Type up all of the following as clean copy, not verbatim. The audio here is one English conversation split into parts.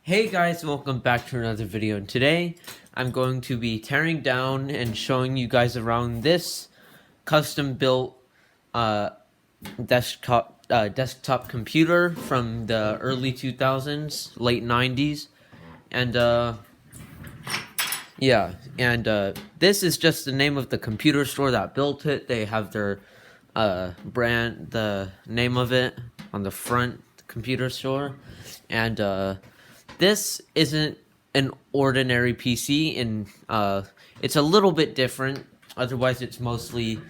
Hey guys, welcome back to another video, and today I'm going to be tearing down and showing you guys around this custom built desktop computer from the early 2000s, late 90s, and this is just the name of the computer store that built it. They have their brand, the name of it on the front, computer store, and this isn't an ordinary PC, and it's a little bit different. Otherwise, it's mostly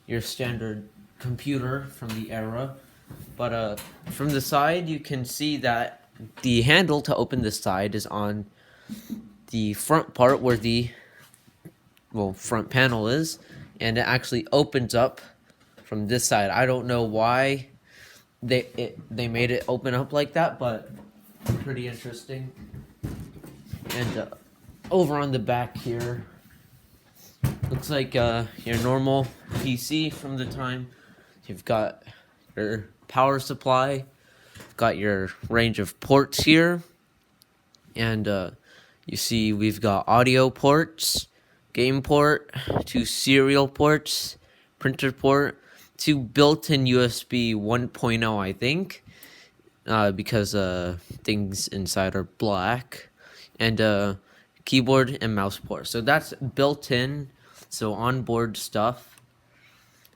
your standard computer from the era. But from the side, you can see that the handle to open this side is on the front part where the front panel is, and it actually opens up from this side. I don't know why they made it open up like that, but pretty interesting. And over on the back here, looks like your normal PC from the time. You've got your power supply, got your range of ports here, and you see we've got audio ports, game port, 2 serial ports, printer port, 2 built-in USB 1.0, I think, because things inside are black, and keyboard and mouse port. So that's built-in, so onboard stuff.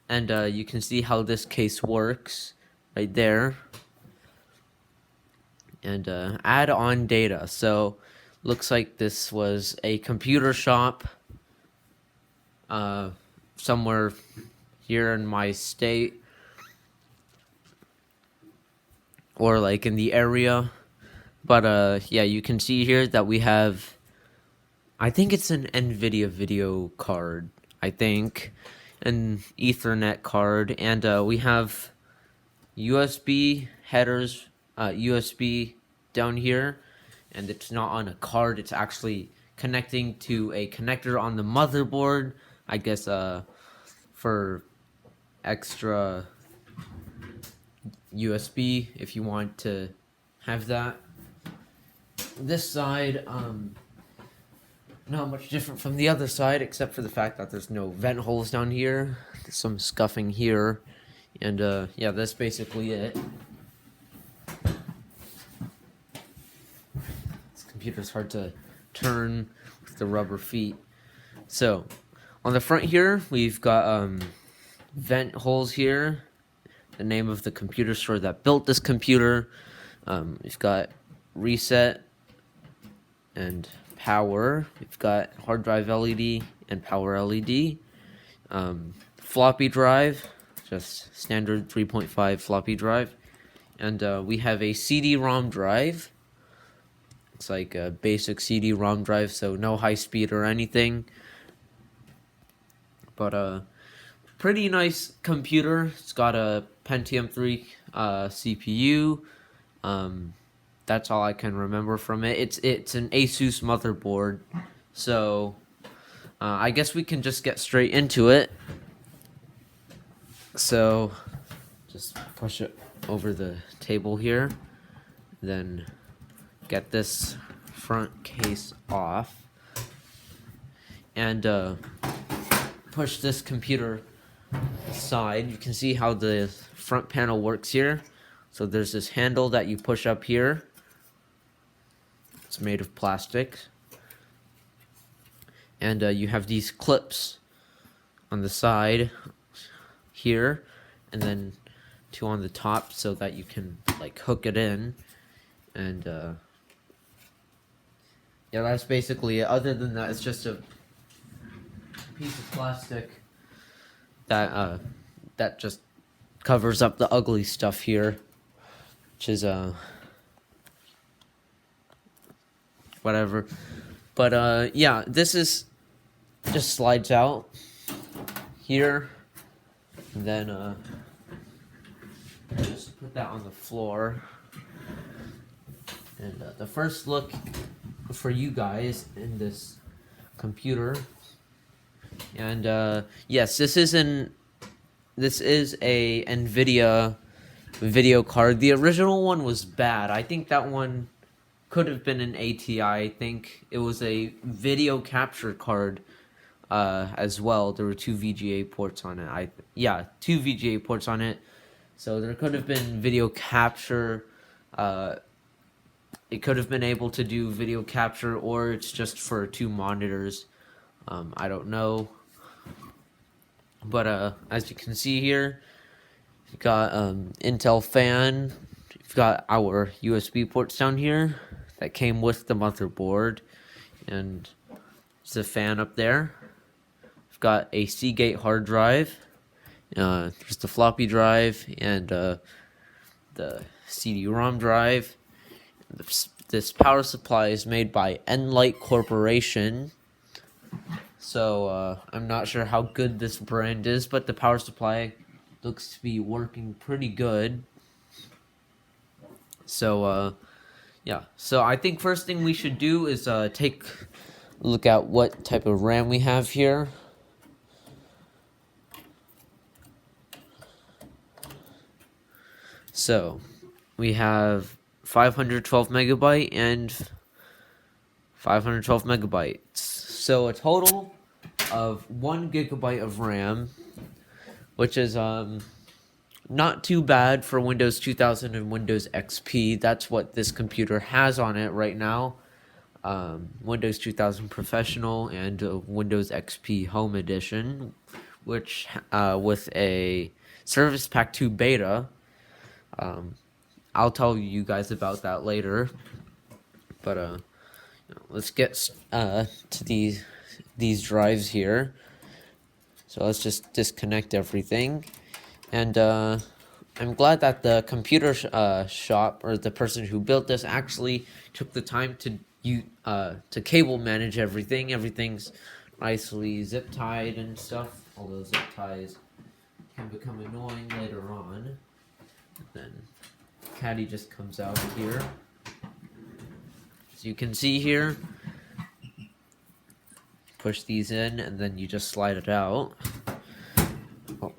And you can see how this case works right there. And add-on data. So looks like this was a computer shop somewhere here in my state, or like in the area. But yeah, you can see here that we have, I think it's an NVIDIA video card, I think, an Ethernet card, and we have USB headers, USB down here, and it's not on a card, it's actually connecting to a connector on the motherboard, I guess for extra USB if you want to have that. This side, not much different from the other side, except for the fact that there's no vent holes down here. There's some scuffing here, and yeah, that's basically it. This computer's hard to turn with the rubber feet. So, on the front here, we've got vent holes here, the name of the computer store that built this computer. We've got reset and power. We've got hard drive LED and power LED. Floppy drive, just standard 3.5 floppy drive. And we have a CD-ROM drive. It's like a basic CD-ROM drive, so no high speed or anything. But pretty nice computer. It's got a Pentium 3 CPU. That's all I can remember from it. It's an Asus motherboard, so I guess we can just get straight into it. So just push it over the table here, then get this front case off, and push this computer aside. You can see how the front panel works here. So there's this handle that you push up here. It's made of plastic. And you have these clips on the side here, and then 2 on the top so that you can like hook it in. And yeah, that's basically it. Other than that, it's just a piece of plastic that that just covers up the ugly stuff here, which is whatever. But yeah, this is just slides out here, and then just put that on the floor. And the first look for you guys in this computer, and yes, this is a NVIDIA video card. The original one was bad. I think that one could have been an ATI. I think it was a video capture card as well. There were two VGA ports on it. Two VGA ports on it. So there could have been video capture. It could have been able to do video capture, or it's just for two monitors. I don't know. But as you can see here, you've got Intel fan. You've got our USB ports down here that came with the motherboard, and there's a fan up there. We've got a Seagate hard drive. There's the floppy drive and the CD-ROM drive. This power supply is made by Enlight Corporation. So I'm not sure how good this brand is, but the power supply looks to be working pretty good. So yeah. So I think first thing we should do is take a look at what type of RAM we have here. So we have 512 megabyte and 512 megabytes. So a total of 1 gigabyte of RAM, which is not too bad for Windows 2000 and Windows XP. That's what this computer has on it right now. Windows 2000 Professional and Windows XP Home Edition, which with a Service Pack 2 beta. I'll tell you guys about that later. But let's get to these drives here. So let's just disconnect everything. And I'm glad that the computer shop, or the person who built this, actually took the time to cable manage everything. Everything's nicely zip tied and stuff. Although zip ties can become annoying later on. And then caddy just comes out here. As you can see here, push these in and then you just slide it out. Oh.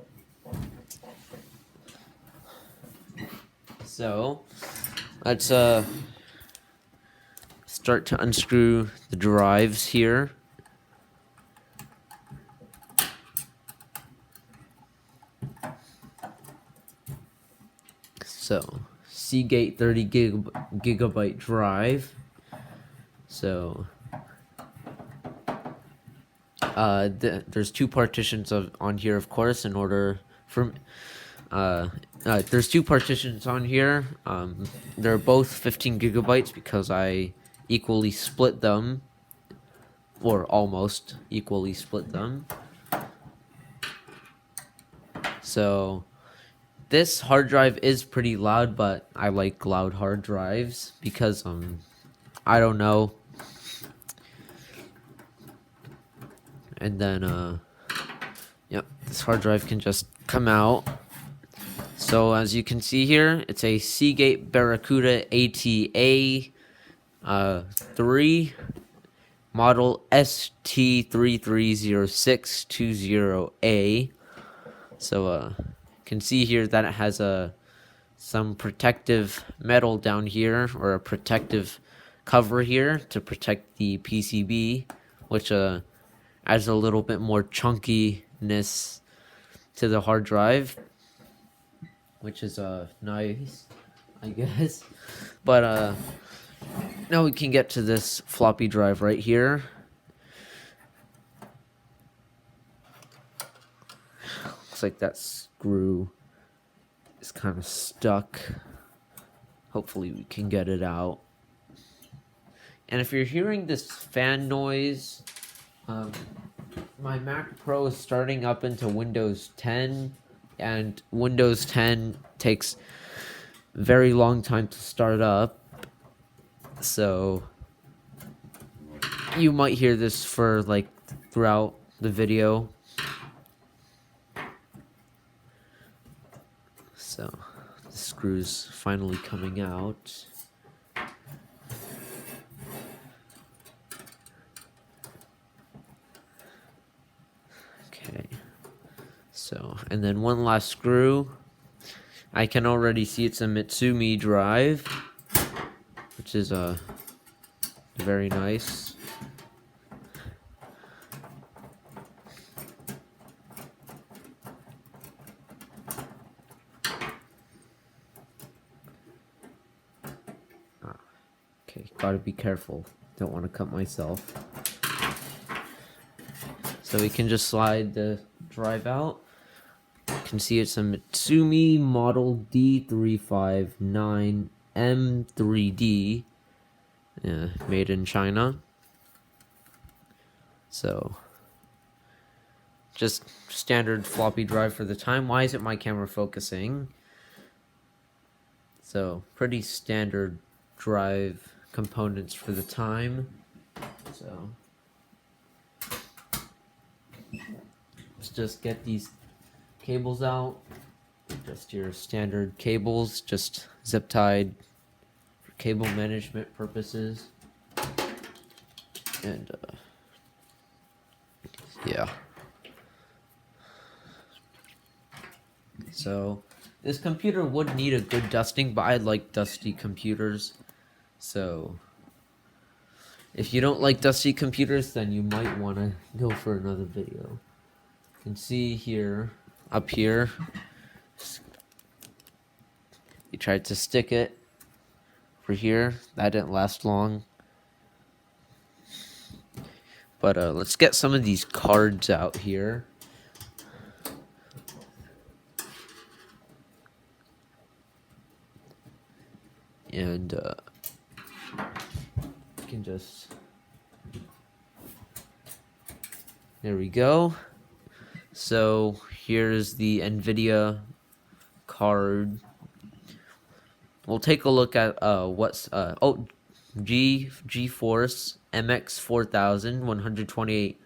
So let's start to unscrew the drives here. So Seagate 30 gigabyte drive. So there's two partitions on here, of course, in order for there's two partitions on here. They're both 15 gigabytes because I equally split them, or almost equally split them. So this hard drive is pretty loud, but I like loud hard drives because I don't know. And then yep, this hard drive can just come out. So as you can see here, it's a Seagate Barracuda ATA 3 model ST330620A. So you can see here that it has some protective metal down here, or a protective cover here to protect the PCB, which adds a little bit more chunkiness to the hard drive, which is nice, I guess. But now we can get to this floppy drive right here. Looks like that screw is kind of stuck. Hopefully we can get it out. And if you're hearing this fan noise, my Mac Pro is starting up into Windows 10, and Windows 10 takes a very long time to start up. So you might hear this for like throughout the video. So the screw's finally coming out. Okay. So, and then one last screw. I can already see it's a Mitsumi drive, which is Very nice. Okay, gotta be careful. Don't want to cut myself. So we can just slide the drive out. You can see it's a Mitsumi model D359M3D, made in China. So, just standard floppy drive for the time. Why isn't my camera focusing? So, pretty standard drive components for the time. So, let's just get these cables out. Just your standard cables, just zip tied for cable management purposes. And yeah. So this computer would need a good dusting, but I like dusty computers. So if you don't like dusty computers, then you might want to go for another video. You can see here, up here, you tried to stick it for here. That didn't last long. But let's get some of these cards out here. And you can just... There we go. So here's the NVIDIA card. We'll take a look at what's GeForce MX 4000 128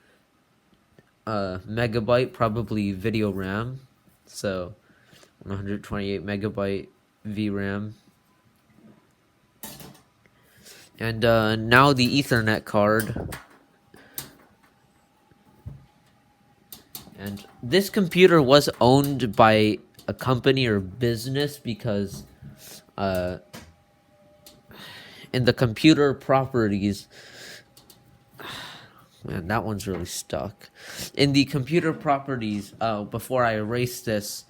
megabyte, probably video RAM. So 128 megabyte VRAM. And now the Ethernet card. And this computer was owned by a company or business because in the computer properties, man, that one's really stuck. In the computer properties, before I erased this,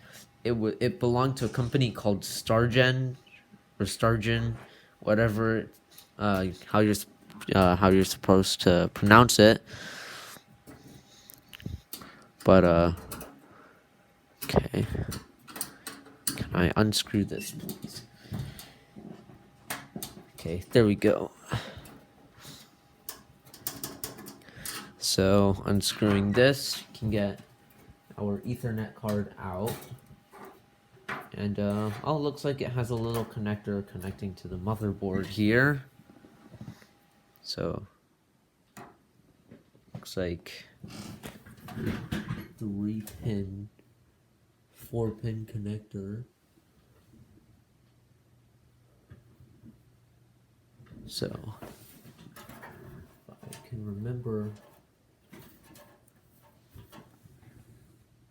it belonged to a company called Stargen or Stargen, whatever how you're supposed to pronounce it. But okay, can I unscrew this, please? Okay, there we go. So unscrewing this, you can get our Ethernet card out. And oh, it looks like it has a little connector connecting to the motherboard here. So looks like 3-pin, 4-pin connector. So if I can remember.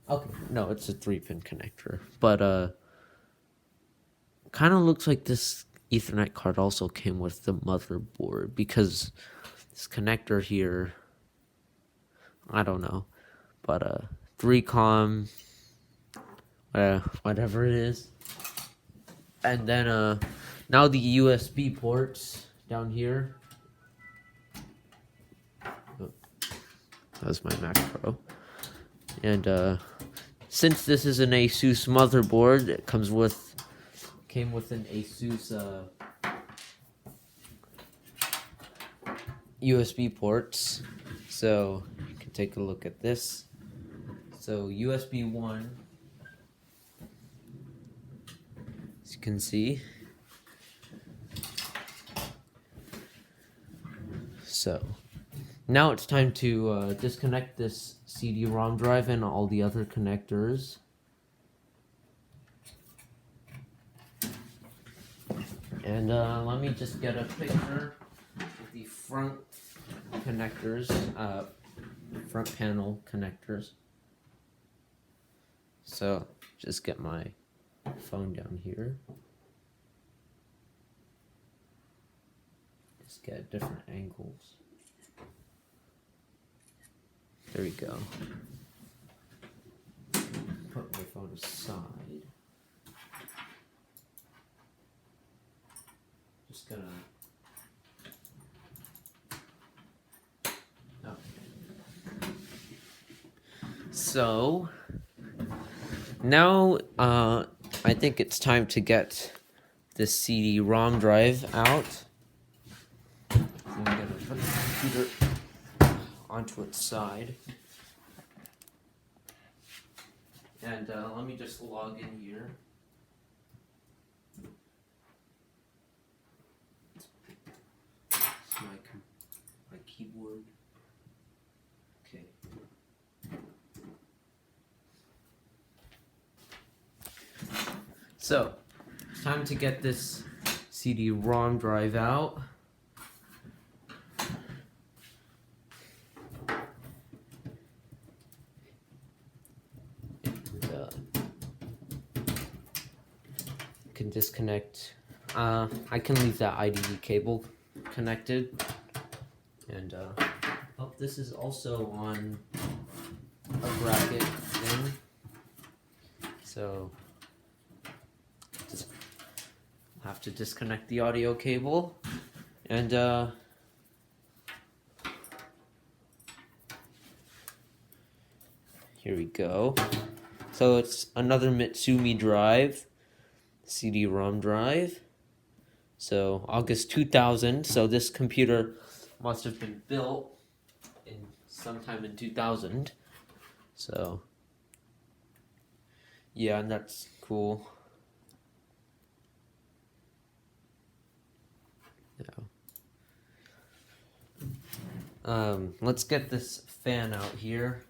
Okay, no, it's a 3-pin connector. But kind of looks like this Ethernet card also came with the motherboard, because this connector here, I don't know, but 3-com, whatever it is. And then now the USB ports down here. Oh, that's my Mac Pro. And since this is an Asus motherboard, it came with an Asus USB ports. So you can take a look at this. So USB 1, as you can see. So now it's time to disconnect this CD-ROM drive and all the other connectors. And let me just get a picture of the front connectors, front panel connectors. So just get my phone down here. Let's get different angles. There we go. Put my phone aside. Just gonna. Okay. So now I think it's time to get this CD-ROM drive out. So I'm gonna put the computer onto its side. And let me just log in here. It's my keyboard. Okay. So, it's time to get this CD-ROM drive out. Can disconnect. I can leave that IDE cable connected, and oh, this is also on a bracket thing, so just have to disconnect the audio cable, and here we go. So it's another Mitsumi drive. CD-ROM drive. So August 2000. So this computer must have been built in sometime in 2000. So yeah, and that's cool. Yeah. Let's get this fan out here.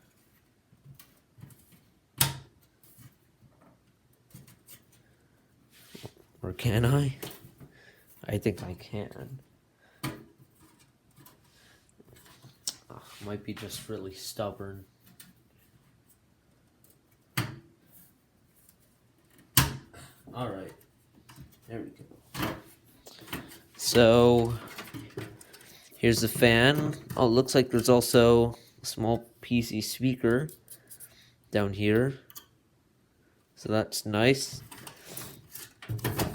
Or can I? I think I can. Oh, might be just really stubborn. Alright. There we go. So, here's the fan. Oh, it looks like there's also a small PC speaker down here. So that's nice.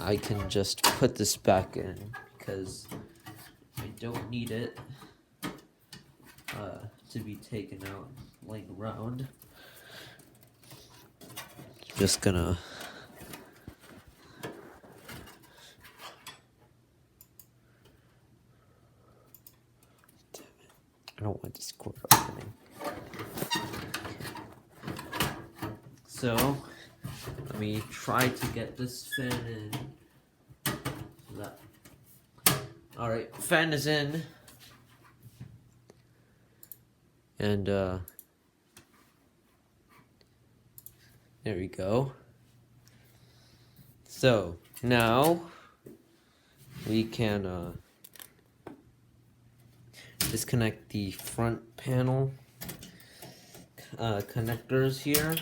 I can just put this back in because I don't need it to be taken out laying around. Just gonna damn it. I don't want this cord opening. So let me try to get this fan in. Alright, fan is in. And there we go. So now we can disconnect the front panel connectors here.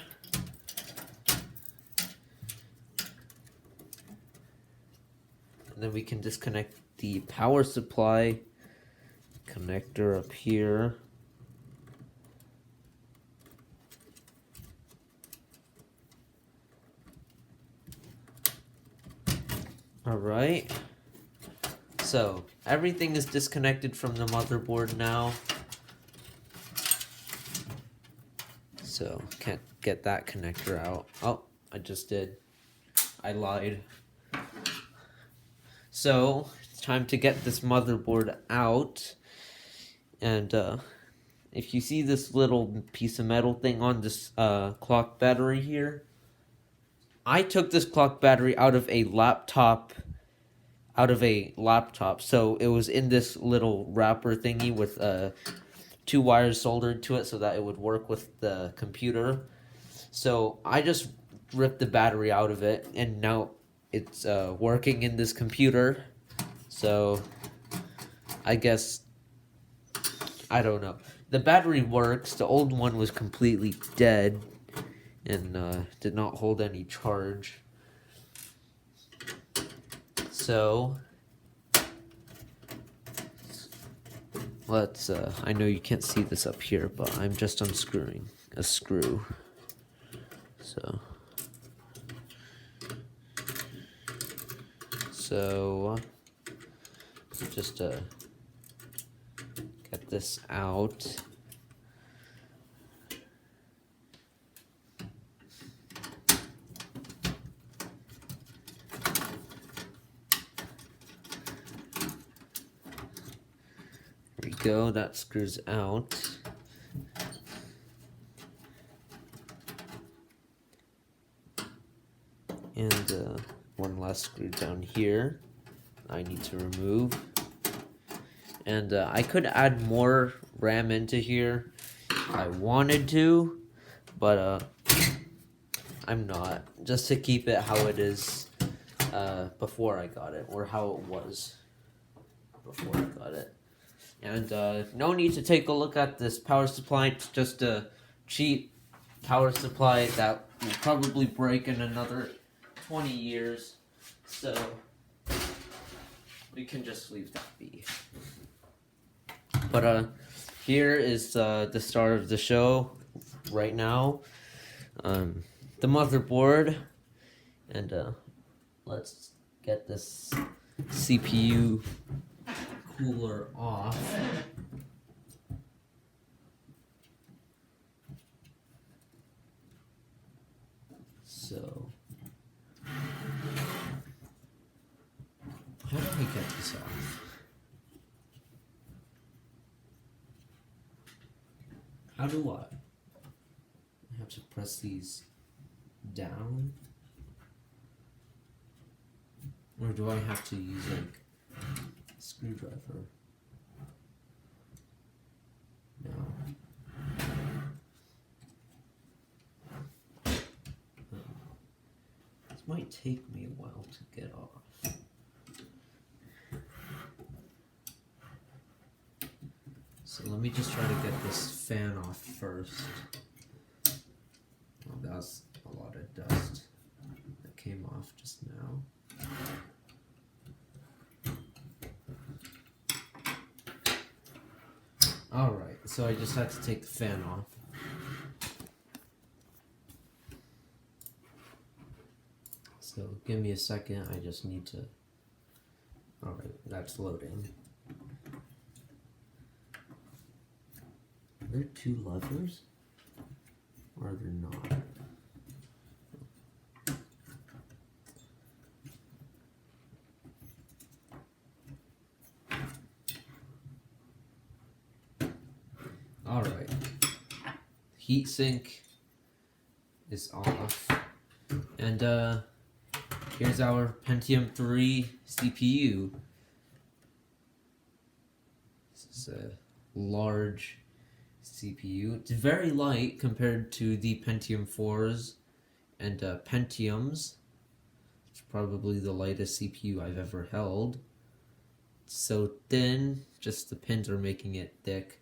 And then we can disconnect the power supply connector up here. Alright. So, everything is disconnected from the motherboard now. So, can't get that connector out. Oh, I just did. I lied. So, it's time to get this motherboard out. And if you see this little piece of metal thing on this clock battery here, I took this clock battery out of a laptop, so it was in this little wrapper thingy with 2 wires soldered to it so that it would work with the computer. So I just ripped the battery out of it, and now it's working in this computer. So I guess, I don't know. The battery works. The old one was completely dead and did not hold any charge. So let's, I know you can't see this up here, but I'm just unscrewing a screw. So just get this out. There we go, that screws out. And one last screw down here I need to remove. And I could add more RAM into here if I wanted to, but I'm not. Just to keep it how it is before I got it, or how it was before I got it. And no need to take a look at this power supply. It's just a cheap power supply that will probably break in another 20 years. So we can just leave that be. But here is the start of the show right now. The motherboard. And let's get this CPU cooler off. So how do I get this off? How do I? I have to press these down? Or do I have to use like a screwdriver? No. This might take me a while to get off. So let me just try to get this fan off first. Oh, that was a lot of dust that came off just now. Alright, so I just had to take the fan off. So give me a second, I just need to... Alright, that's loading. Are there two levers? Or are there not? Alright. Heatsink is off. And here's our Pentium 3 CPU. This is a large CPU. It's very light compared to the Pentium 4s and Pentiums. It's probably the lightest CPU I've ever held. It's so thin, just the pins are making it thick.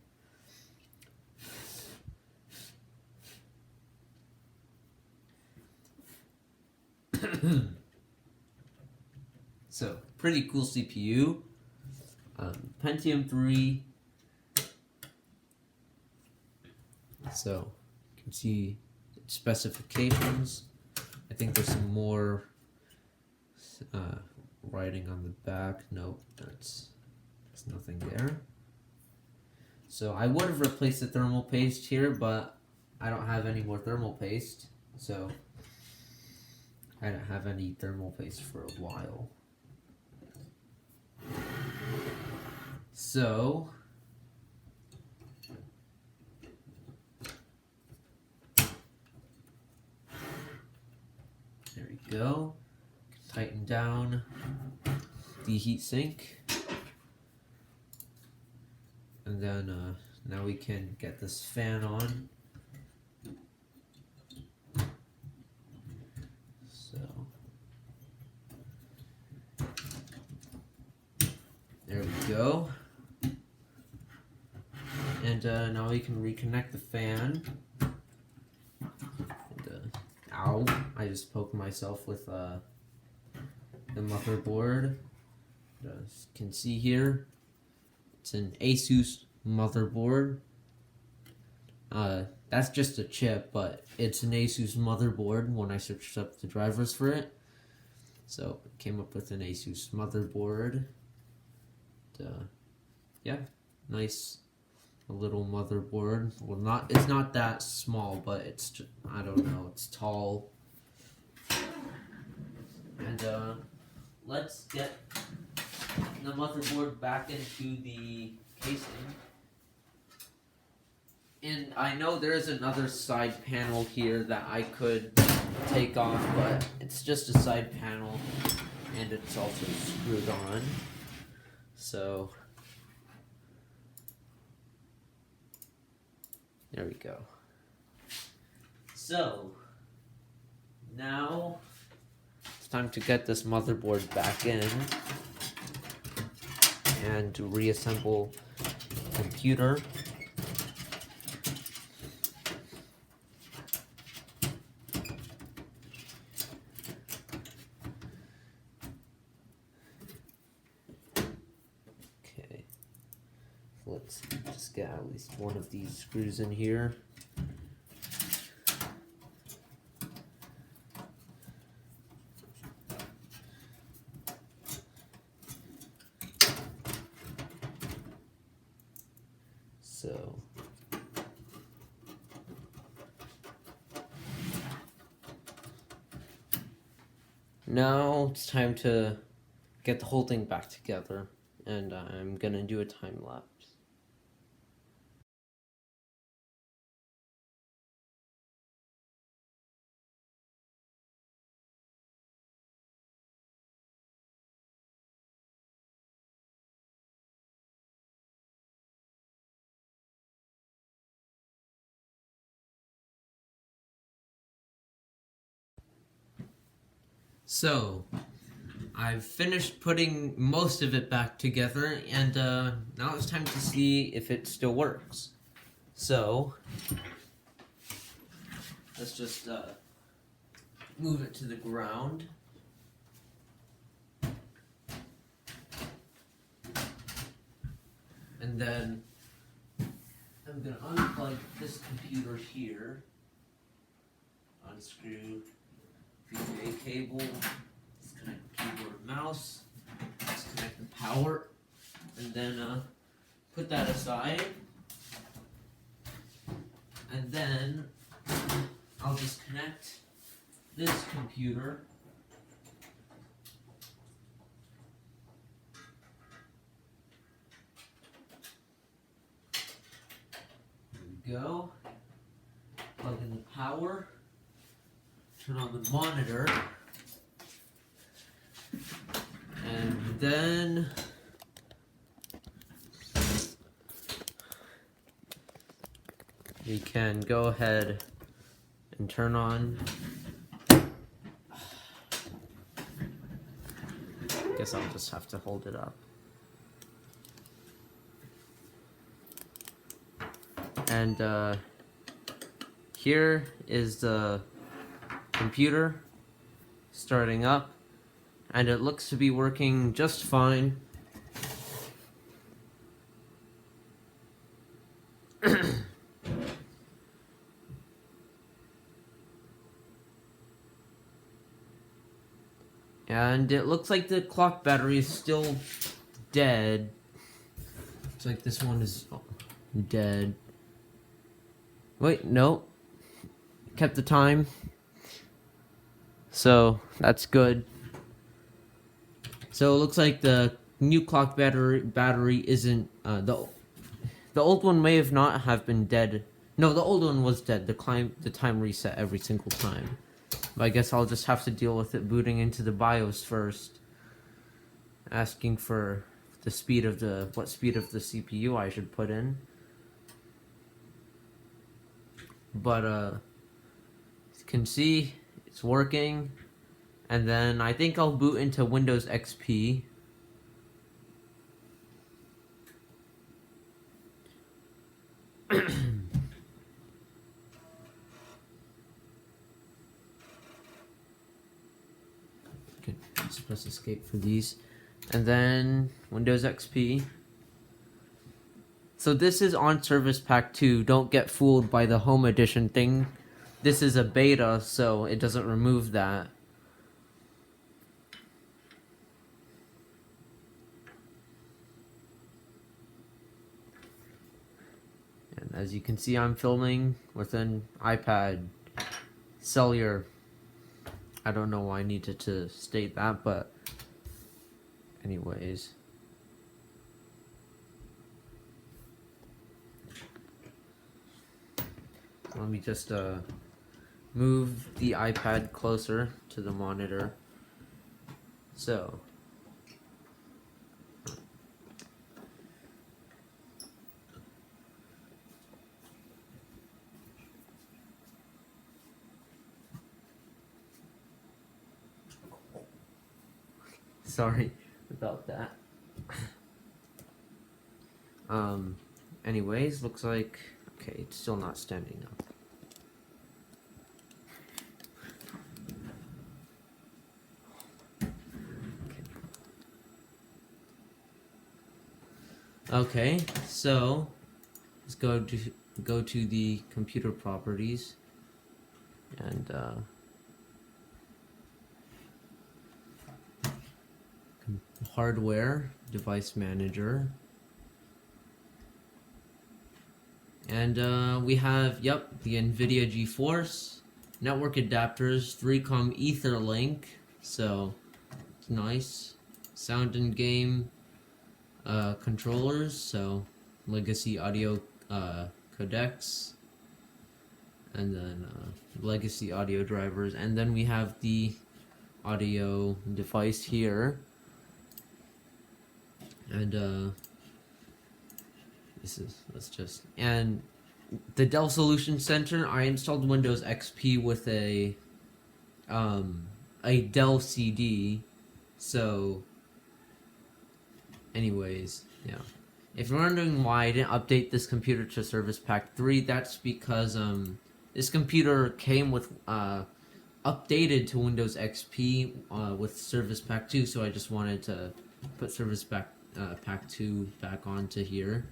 So, pretty cool CPU. Pentium 3. So, you can see specifications. I think there's some more writing on the back. Nope, there's nothing there. So, I would have replaced the thermal paste here, but I don't have any more thermal paste. So, I don't have any thermal paste for a while. So, there we go. Tighten down the heatsink. And then now we can get this fan on. There we go. And now we can reconnect the fan. And, ow, I just poked myself with the motherboard. As you can see here, it's an Asus motherboard. That's just a chip, but it's an Asus motherboard when I searched up the drivers for it. So it came up with an Asus motherboard. Yeah, nice little motherboard. Well, it's not that small, but it's just, I don't know, it's tall. And let's get the motherboard back into the casing. And I know there is another side panel here that I could take off, but it's just a side panel and it's also screwed on. So there we go. So now it's time to get this motherboard back in and to reassemble the computer. Okay, let's just get at least one of these screws in here. So now it's time to get the whole thing back together, and I'm gonna do a time lapse. So I've finished putting most of it back together, and now it's time to see if it still works. So let's just move it to the ground. And then I'm going to unplug this computer here, unscrew VGA cable, disconnect the keyboard, mouse, disconnect the power, and then put that aside. And then I'll disconnect this computer. There we go. Plug in the power. Turn on the monitor. And then we can go ahead and turn on. Guess I'll just have to hold it up. And here is the computer starting up, and it looks to be working just fine. And it looks like the clock battery is still dead. Looks like this one is dead. Wait, no. Kept the time. So, that's good. So, it looks like the new clock battery isn't... The old one may have not have been dead. No, the old one was dead. The time reset every single time. But I guess I'll just have to deal with it booting into the BIOS first. Asking for the speed of what speed of the CPU I should put in. But as you can see, it's working. And then I think I'll boot into Windows XP. Okay, just press escape for these. And then Windows XP. So this is on Service Pack 2. Don't get fooled by the Home Edition thing. This is a beta, so it doesn't remove that. And as you can see, I'm filming with an iPad cellular. I don't know why I needed to state that, but anyways. Let me just move the iPad closer to the monitor. So sorry about that. Anyways, looks like, okay, it's still not standing up. Okay, so let's go to the computer properties and hardware, device manager, and we have, the NVIDIA GeForce, network adapters, 3Com Etherlink, so it's nice, sound and game controllers, so legacy audio codecs, and then legacy audio drivers, and then we have the audio device here. And and the Dell Solution Center, I installed Windows XP with a Dell CD. So anyways, yeah. If you're wondering why I didn't update this computer to Service Pack 3, that's because this computer came with updated to Windows XP with Service Pack 2, so I just wanted to put Service Pack 2 back onto here.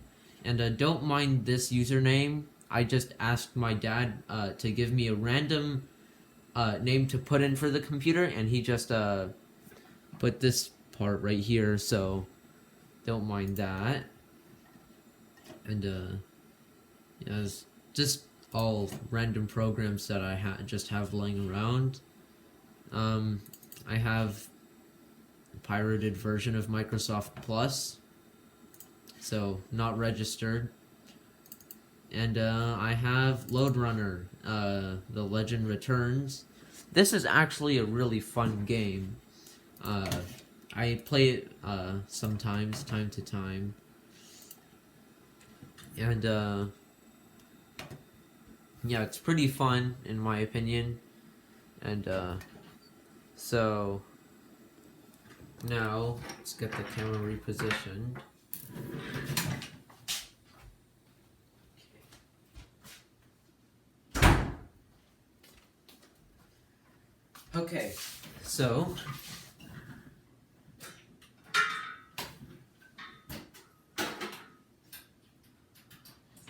And don't mind this username. I just asked my dad to give me a random name to put in for the computer, and he just put this part right here, so don't mind that. And yeah, it's just all random programs that I just have laying around. I have a pirated version of Microsoft Plus, so not registered. And I have Loadrunner, The Legend Returns. This is actually a really fun game. I play it sometimes, time to time. And yeah, it's pretty fun in my opinion. And so now let's get the camera repositioned. Okay, so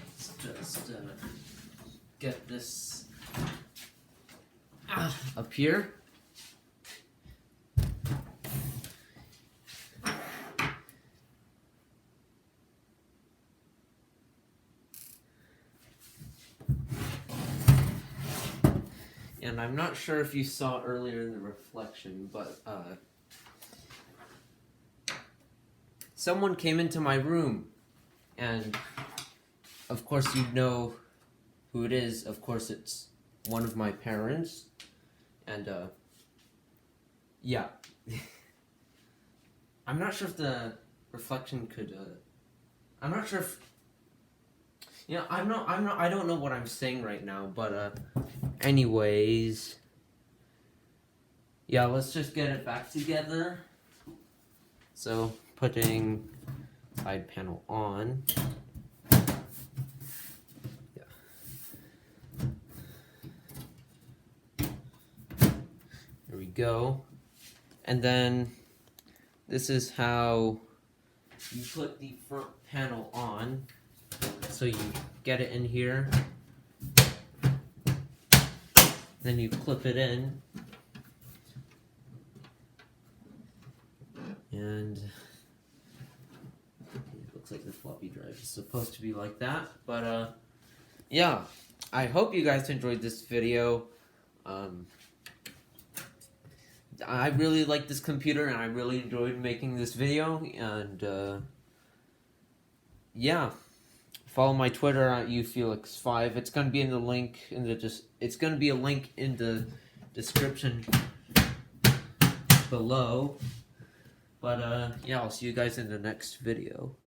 let's just get this up here. And I'm not sure if you saw earlier in the reflection, but someone came into my room, and of course you know who it is. Of course it's one of my parents, and yeah. I'm not sure if the reflection could I'm not sure if, I don't know what I'm saying right now, but anyways, yeah, let's just get it back together. So putting side panel on. There we go. And then this is how you put the front panel on. so you get it in here, then you clip it in, and it looks like the floppy drive is supposed to be like that. But yeah, I hope you guys enjoyed this video. I really like this computer, and I really enjoyed making this video, and yeah, follow my Twitter at ufelix5. It's gonna be in the link in the it's gonna be a link in the description below. But yeah, I'll see you guys in the next video.